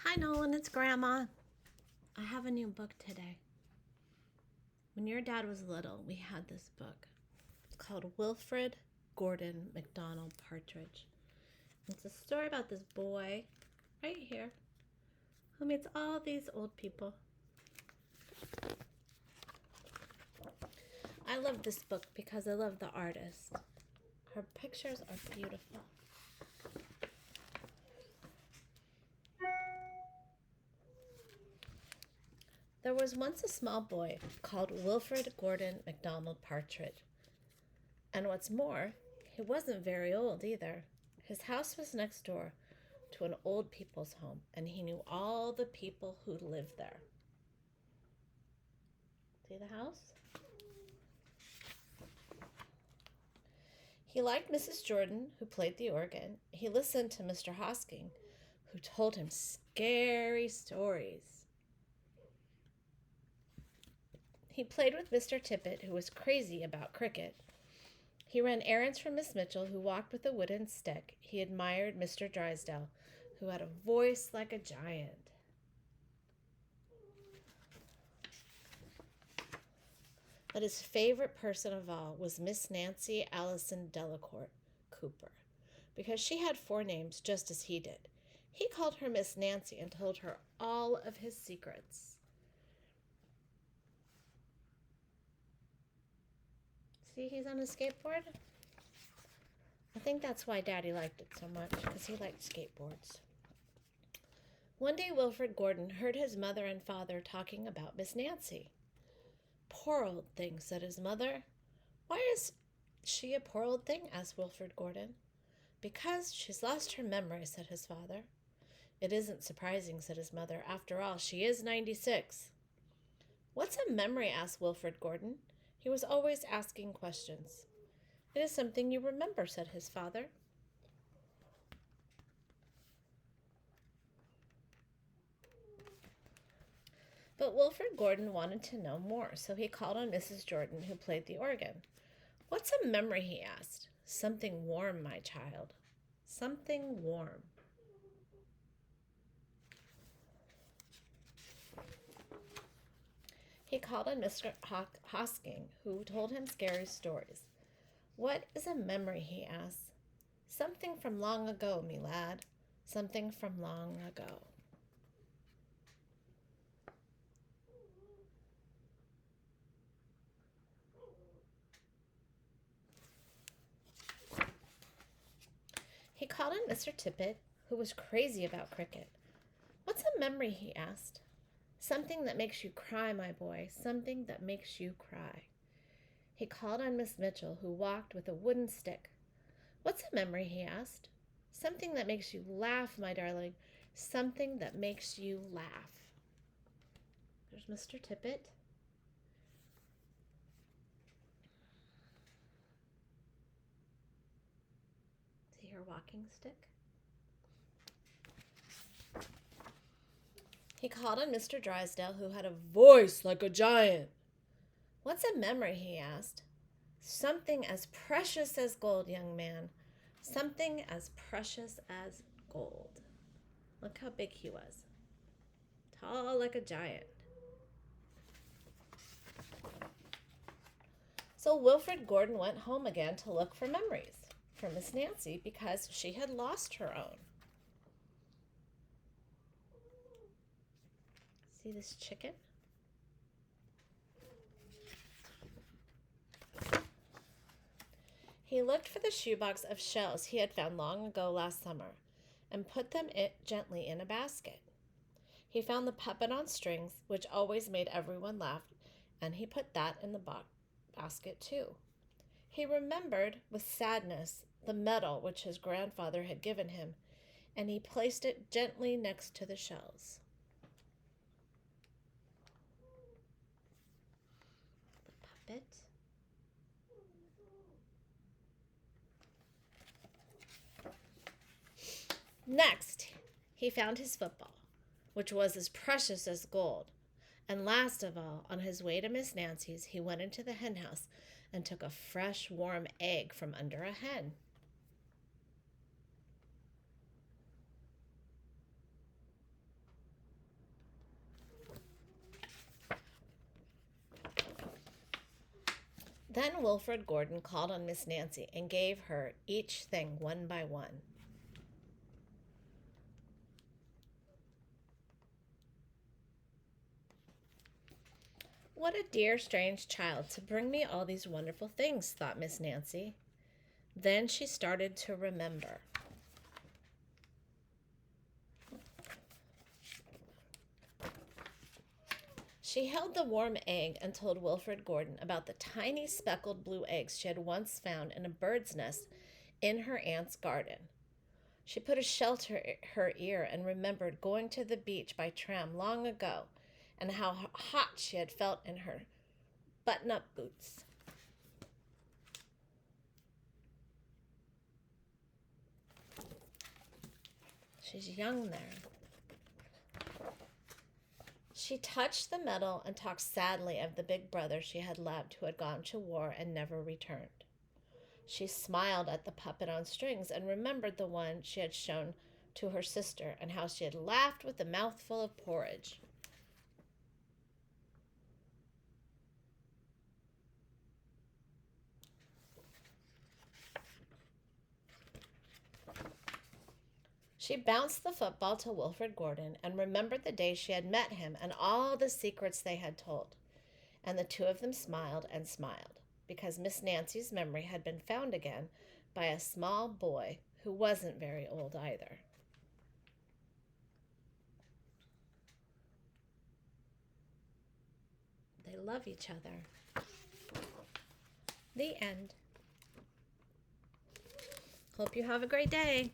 Hi, Nolan. It's Grandma. I have a new book today. When your dad was little, we had this book. It's called Wilfred Gordon McDonald Partridge. It's a story about this boy right here who meets all these old people. I love this book because I love the artist. Her pictures are beautiful. There was once a small boy called Wilfred Gordon McDonald Partridge. And what's more, he wasn't very old either. His house was next door to an old people's home, and he knew all the people who lived there. See the house? He liked Mrs. Jordan, who played the organ. He listened to Mr. Hosking, who told him scary stories. He played with Mr. Tippett, who was crazy about cricket. He ran errands for Miss Mitchell, who walked with a wooden stick. He admired Mr. Drysdale, who had a voice like a giant. But his favorite person of all was Miss Nancy Allison Delacourt Cooper, because she had 4 names just as he did. He called her Miss Nancy and told her all of his secrets. See, he's on a skateboard. I think that's why Daddy liked it so much, because he liked skateboards. One day, Wilfred Gordon heard his mother and father talking about Miss Nancy. Poor old thing, said his mother. Why is she a poor old thing? Asked Wilfred Gordon. Because she's lost her memory, said his father. It isn't surprising, said his mother. After all, she is 96. What's a memory? Asked Wilfred Gordon. He was always asking questions. It is something you remember, said his father. But Wilfred Gordon wanted to know more, so he called on Mrs. Jordan, who played the organ. What's a memory? He asked. Something warm, my child. Something warm. He called on Mr. Hosking, who told him scary stories. What is a memory? He asked. Something from long ago, me lad. Something from long ago. He called on Mr. Tippett, who was crazy about cricket. What's a memory? He asked. Something that makes you cry, my boy. Something that makes you cry. He called on Miss Mitchell, who walked with a wooden stick. What's a memory? He asked. Something that makes you laugh, my darling. Something that makes you laugh. There's Mr. Tippett. See her walking stick? He called on Mr. Drysdale, who had a voice like a giant. What's a memory? He asked. Something as precious as gold, young man. Something as precious as gold. Look how big he was. Tall like a giant. So Wilfred Gordon went home again to look for memories for Miss Nancy because she had lost her own. See this chicken? He looked for the shoebox of shells he had found long ago last summer and put them gently in a basket. He found the puppet on strings, which always made everyone laugh, and he put that in the basket too. He remembered with sadness the medal which his grandfather had given him, and he placed it gently next to the shells. The puppet. Next, he found his football, which was as precious as gold. And last of all, on his way to Miss Nancy's, he went into the hen house and took a fresh, warm egg from under a hen. Then Wilfred Gordon called on Miss Nancy and gave her each thing one by one. What a dear, strange child to bring me all these wonderful things, thought Miss Nancy. Then she started to remember. She held the warm egg and told Wilfred Gordon about the tiny speckled blue eggs she had once found in a bird's nest in her aunt's garden. She put a shell to her ear and remembered going to the beach by tram long ago and how hot she had felt in her button-up boots. She's young there. She touched the medal and talked sadly of the big brother she had loved who had gone to war and never returned. She smiled at the puppet on strings and remembered the one she had shown to her sister and how she had laughed with a mouthful of porridge. She bounced the football to Wilfred Gordon and remembered the day she had met him and all the secrets they had told. And the two of them smiled and smiled, because Miss Nancy's memory had been found again by a small boy who wasn't very old either. They love each other. The end. Hope you have a great day.